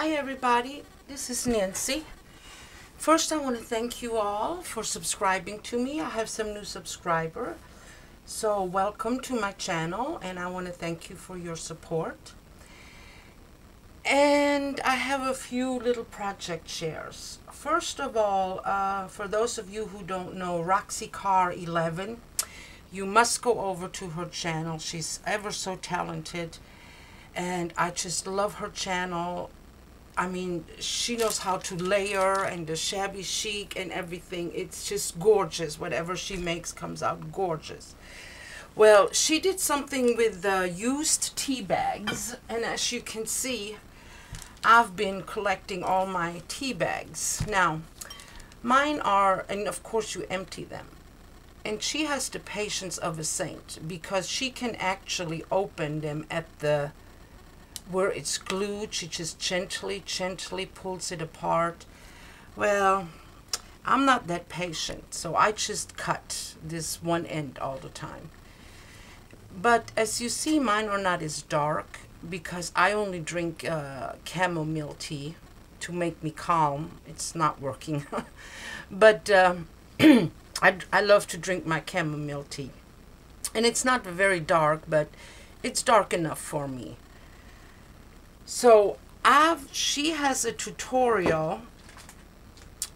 Hi everybody, this is Nancy. First I want to thank you all for subscribing to me. I have some new subscriber. So welcome to my channel and I want to thank you for your support. And I have a few little project shares. First of all, for those of you who don't know roxycar11, you must go over to her channel. She's ever so talented and I just love her channel. I mean, she knows how to layer and the shabby chic and everything. It's just gorgeous. Whatever she makes comes out gorgeous. Well, she did something with used tea bags, and as you can see, I've been collecting all my tea bags. Now, mine are, and of course you empty them. And she has the patience of a saint because she can actually open them at the where it's glued. She just gently pulls it apart. Well, I'm not that patient, so I just cut this one end all the time. But as you see, mine are not as dark because I only drink chamomile tea to make me calm. It's not working. But I love to drink my chamomile tea. And it's not very dark, but it's dark enough for me. So she has a tutorial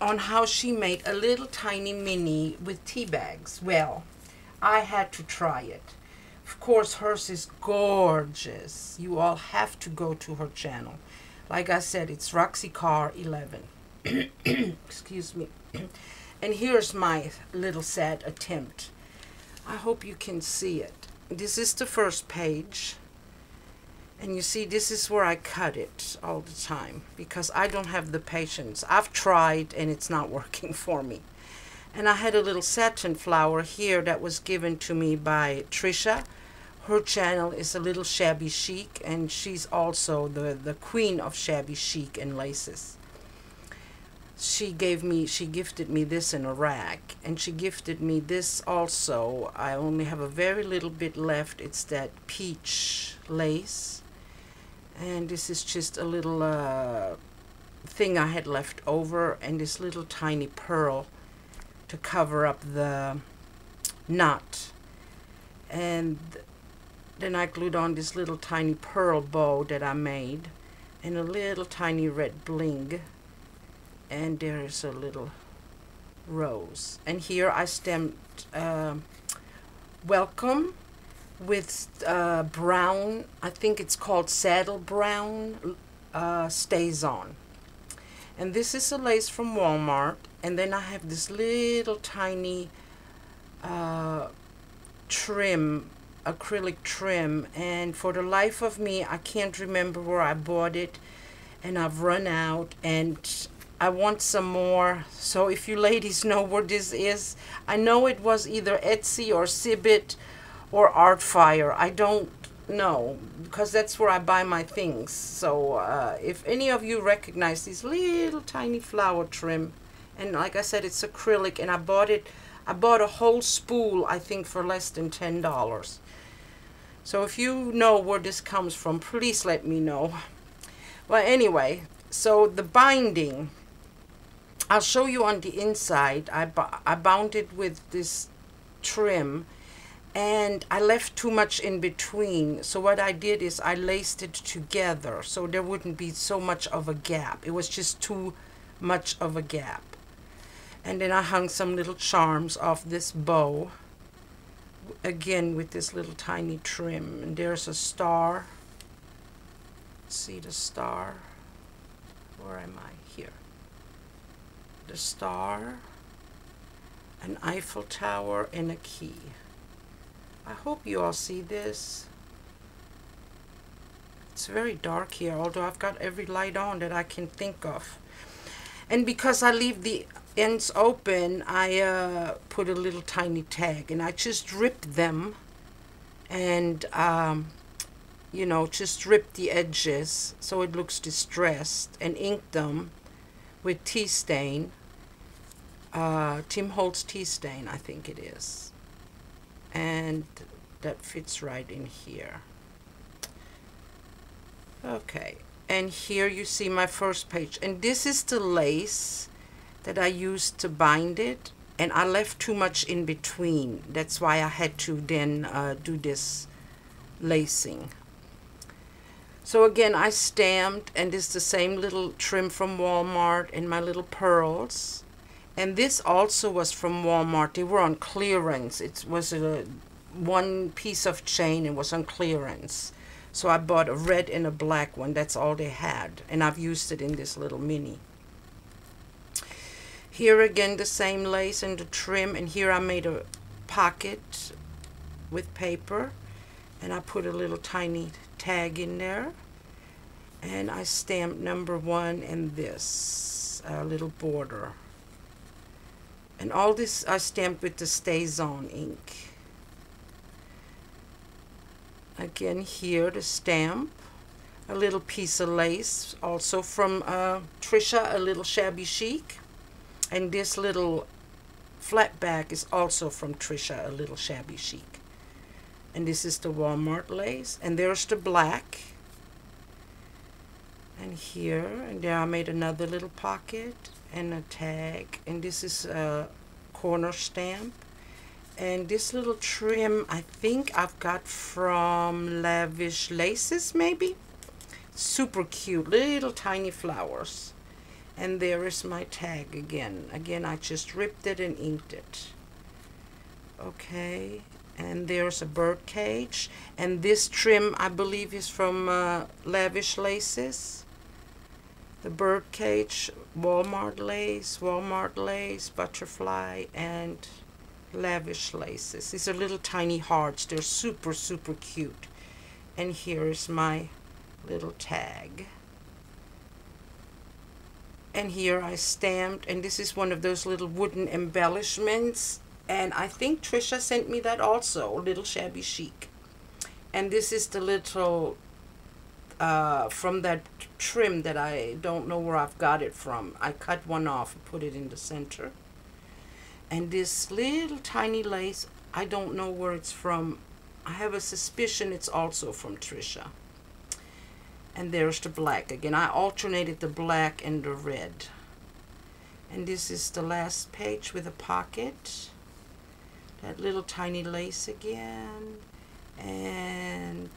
on how she made a little tiny mini with tea bags. Well, I had to try it. Of course, hers is gorgeous. You all have to go to her channel. Like I said, it's roxycar11. Excuse me. And here's my little sad attempt. I hope you can see it. This is the first page. And you see, this is where I cut it all the time because I don't have the patience. I've tried and it's not working for me. And I had a little satin flower here that was given to me by Trisha. Her channel is a little shabby chic and she's also the queen of shabby chic and laces. She gifted me this in a rack, and she gifted me this also. I only have a very little bit left. It's that peach lace. And this is just a little thing I had left over, and this little tiny pearl to cover up the knot. And then I glued on this little tiny pearl bow that I made, and a little tiny red bling. And there is a little rose. And here I stamped welcome with brown, I think it's called saddle brown, stays on. And this is a lace from Walmart. And then I have this little tiny trim, acrylic trim. And for the life of me, I can't remember where I bought it. And I've run out, and I want some more. So if you ladies know where this is, I know it was either Etsy or Sibit or Artfire. I don't know because that's where I buy my things. So if any of you recognize this little tiny flower trim, and like I said, it's acrylic, and I bought a whole spool, I think, for less than $10. So if you know where this comes from, please let me know. Well, anyway, so the binding, I'll show you on the inside. I bound it with this trim, and I left too much in between. So what I did is I laced it together so there wouldn't be so much of a gap. It was just too much of a gap. And then I hung some little charms off this bow, again with this little tiny trim. And there's a star. See the star? Where am I? Here. The star, an Eiffel Tower, and a key. I hope you all see this. It's very dark here, although I've got every light on that I can think of. And because I leave the ends open, I put a little tiny tag, and I just ripped them and you know, just ripped the edges so it looks distressed, and inked them with tea stain, Tim Holtz tea stain, I think it is. And that fits right in here. Okay, And here you see my first page. And this is the lace that I used to bind it. And I left too much in between. That's why I had to then do this lacing. So again, I stamped, and this is the same little trim from Walmart and my little pearls. And this also was from Walmart. They were on clearance. It was one piece of chain. It was on clearance. So I bought a red and a black one. That's all they had. And I've used it in this little mini. Here again, the same lace and the trim. And here I made a pocket with paper. And I put a little tiny tag in there. And I stamped number 1 and this little border. And all this I stamped with the StazOn ink. Again here the stamp, a little piece of lace, also from Trisha, a little shabby chic. And this little flat back is also from Trisha, a little shabby chic. And this is the Walmart lace. And there's the black. And here, and there I made another little pocket and a tag. And this is a corner stamp. And this little trim, I think I've got from Lavish Laces, maybe. Super cute, little tiny flowers. And there is my tag again. Again, I just ripped it and inked it. Okay, and there's a bird cage. And this trim, I believe, is from Lavish Laces. The bird cage, Walmart lace, butterfly, and Lavish Laces. These are little tiny hearts. They're super, super cute. And here is my little tag. And here I stamped, and this is one of those little wooden embellishments. And I think Trisha sent me that also, little shabby chic. And this is the little, from that trim that I don't know where I've got it from. I cut one off and put it in the center. And this little tiny lace, I don't know where it's from. I have a suspicion it's also from Trisha. And there's the black. Again, I alternated the black and the red. And this is the last page with a pocket. That little tiny lace again. And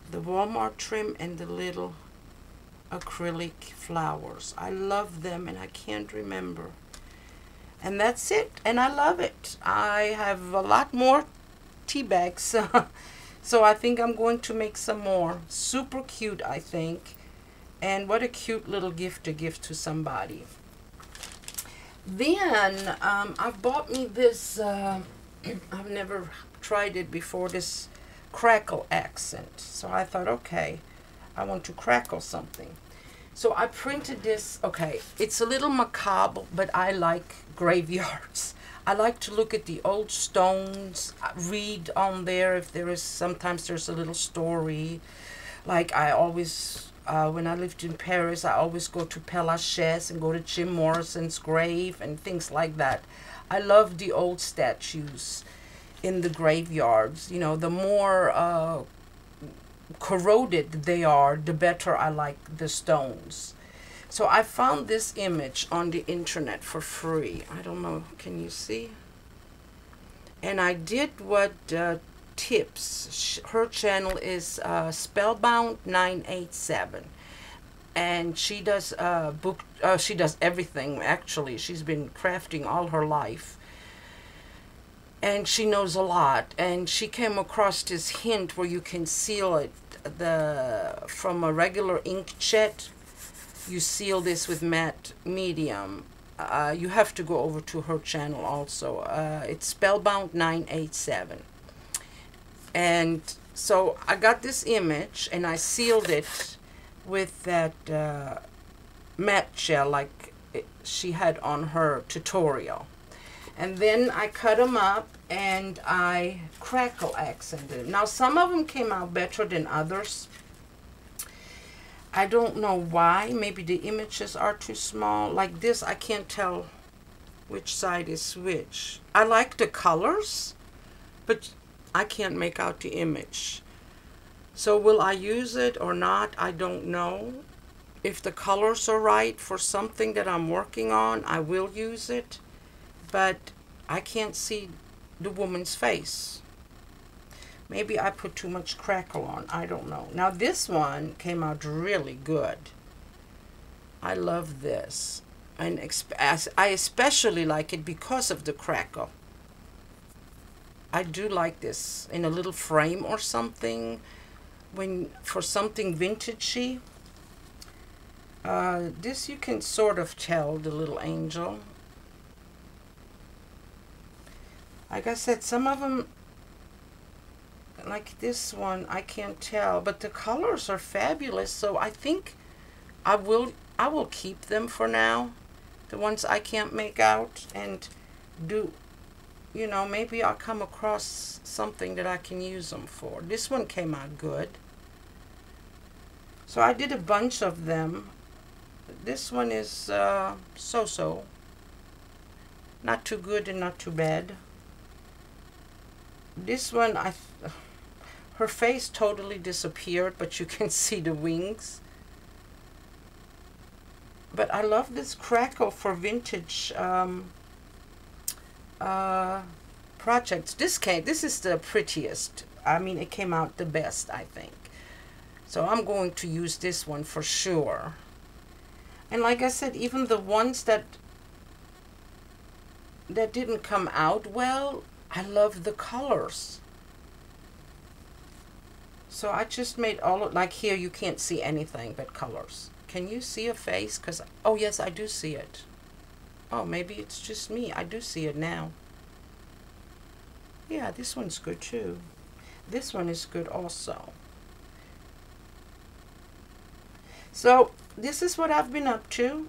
the Walmart trim and the little acrylic flowers. I love them and I can't remember. And that's it. And I love it. I have a lot more Teabags. So I think I'm going to make some more. Super cute, I think. And what a cute little gift to give to somebody. Then I've bought me this, I've never tried it before, this crackle accent. So I thought, okay, I want to crackle something. So I printed this. Okay, it's a little macabre, but I like graveyards. I like to look at the old stones, read on there if there is, sometimes there's a little story. Like I always, when I lived in Paris, I always go to Père Lachaise and go to Jim Morrison's grave and things like that. I love the old statues in the graveyards. You know, the more corroded they are, the better I like the stones. So I found this image on the internet for free. I don't know, can you see? And I did what tips. Her channel is Spellbound 987. And she does she does everything actually. She's been crafting all her life. And she knows a lot. And she came across this hint where you can seal it from a regular inkjet. You seal this with matte medium. You have to go over to her channel also. It's Spellbound 987. And so I got this image and I sealed it with that matte gel like she had on her tutorial. And then I cut them up and I crackle accented. Now some of them came out better than others. I don't know why. Maybe the images are too small. Like this, I can't tell which side is which. I like the colors, but I can't make out the image. So will I use it or not? I don't know. If the colors are right for something that I'm working on, I will use it. But I can't see the woman's face. Maybe I put too much crackle on. I don't know. Now this one came out really good. I love this. And I especially like it because of the crackle. I do like this in a little frame or something. For something vintagey. This you can sort of tell, the little angel. Like I said, some of them, like this one, I can't tell, but the colors are fabulous. So I think I will keep them for now, the ones I can't make out, and do, you know, maybe I'll come across something that I can use them for. This one came out good. So I did a bunch of them. This one is so-so. Not too good and not too bad. This one, her face totally disappeared, but you can see the wings. But I love this crackle for vintage projects. This is the prettiest. I mean, it came out the best, I think. So I'm going to use this one for sure. And like I said, even the ones that didn't come out well, I love the colors. So I just made all of, like here you can't see anything but colors. Can you see a face? Because, oh yes, I do see it. Oh, maybe it's just me. I do see it now. Yeah, this one's good too. This one is good also. So this is what I've been up to.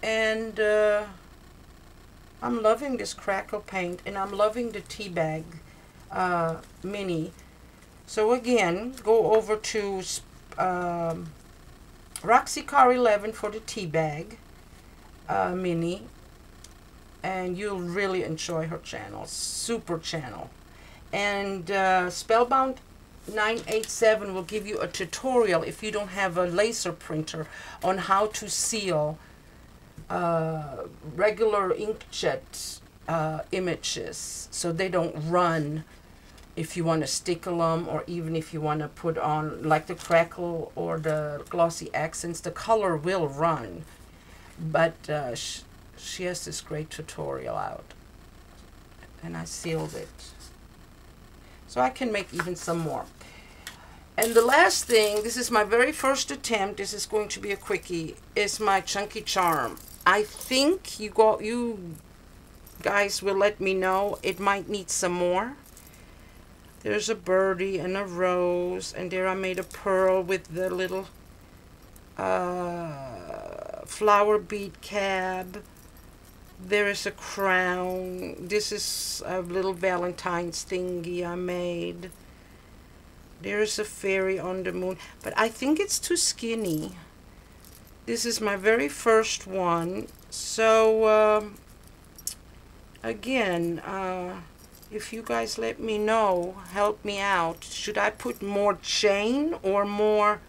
And I'm loving this crackle paint, and I'm loving the Teabag mini. So again, go over to roxycar11 for the Teabag mini, and you'll really enjoy her channel. Super channel. And Spellbound 987 will give you a tutorial if you don't have a laser printer on how to seal regular inkjet images so they don't run if you want to stickle them, or even if you want to put on like the crackle or the glossy accents. The color will run, but she has this great tutorial out, and I sealed it so I can make even some more. And the last thing, this is my very first attempt, this is going to be a quickie, is my chunky charm. I think you guys will let me know. It might need some more. There's a birdie and a rose, and there I made a pearl with the little flower bead cab. There is a crown. This is a little Valentine's thingy I made. There's a fairy on the moon, but I think it's too skinny. This is my very first one. So again, if you guys let me know, help me out. Should I put more chain or more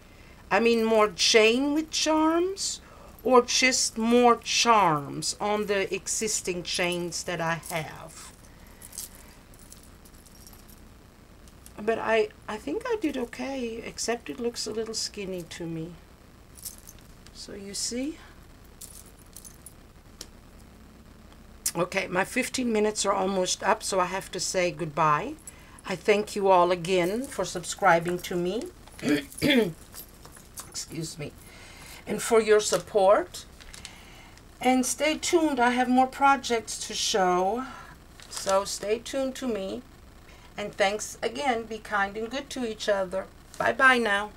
chain with charms, or just more charms on the existing chains that I have? But I think I did okay, except it looks a little skinny to me. So you see? Okay, my 15 minutes are almost up, so I have to say goodbye. I thank you all again for subscribing to me. Excuse me. And for your support. And stay tuned. I have more projects to show. So stay tuned to me. And thanks again. Be kind and good to each other. Bye-bye now.